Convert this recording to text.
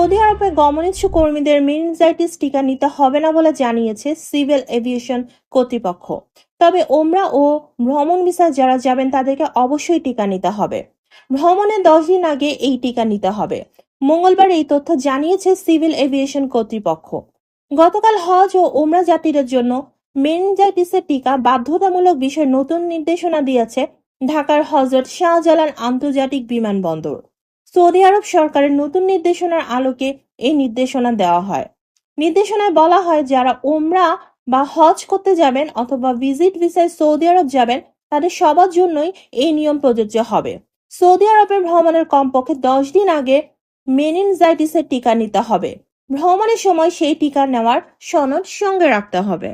Saudi আরবে গমনিচ্ছু কর্মীদের meningitis টিকা নিতে হবে না বলে জানিয়েছে সিভিল এভিয়েশন কর্তৃপক্ষ। তবে ওমরা ও ভ্রমণ ভিসায় যারা যাবেন তাদেরকে অবশ্যই টিকা নিতে হবে। ভ্রমণের 10 দিন আগে এই টিকা নিতে হবে। মঙ্গলবার এই তথ্য জানিয়েছে সিভিল এভিয়েশন কর্তৃপক্ষ। গতকাল হজ ও ওমরা যাত্রীদের জন্য মেনিনজাইটিসের টিকা বাধ্যতামূলক বিষয়ে নতুন নির্দেশনা দিয়েছে ঢাকার হযরত শাহজালাল আন্তর্জাতিক বিমানবন্দর। সৌদি আরব সরকারের নতুন নির্দেশনার আলোকে এই নির্দেশনা দেওয়া হয়। নির্দেশনায় বলা হয়, যারা ওমরা বা হজ করতে যাবেন অথবা ভিজিট ভিসায় সৌদি আরব যাবেন তাদের সবার জন্যই এই নিয়ম প্রযোজ্য হবে। সৌদি আরবের ভ্রমণের কমপক্ষে 10 দিন আগে মেনিনজাইটিসের টিকা নিতে হবে। ভ্রমণের সময় সেই টিকা নেওয়ার সনদ সঙ্গে রাখতে হবে।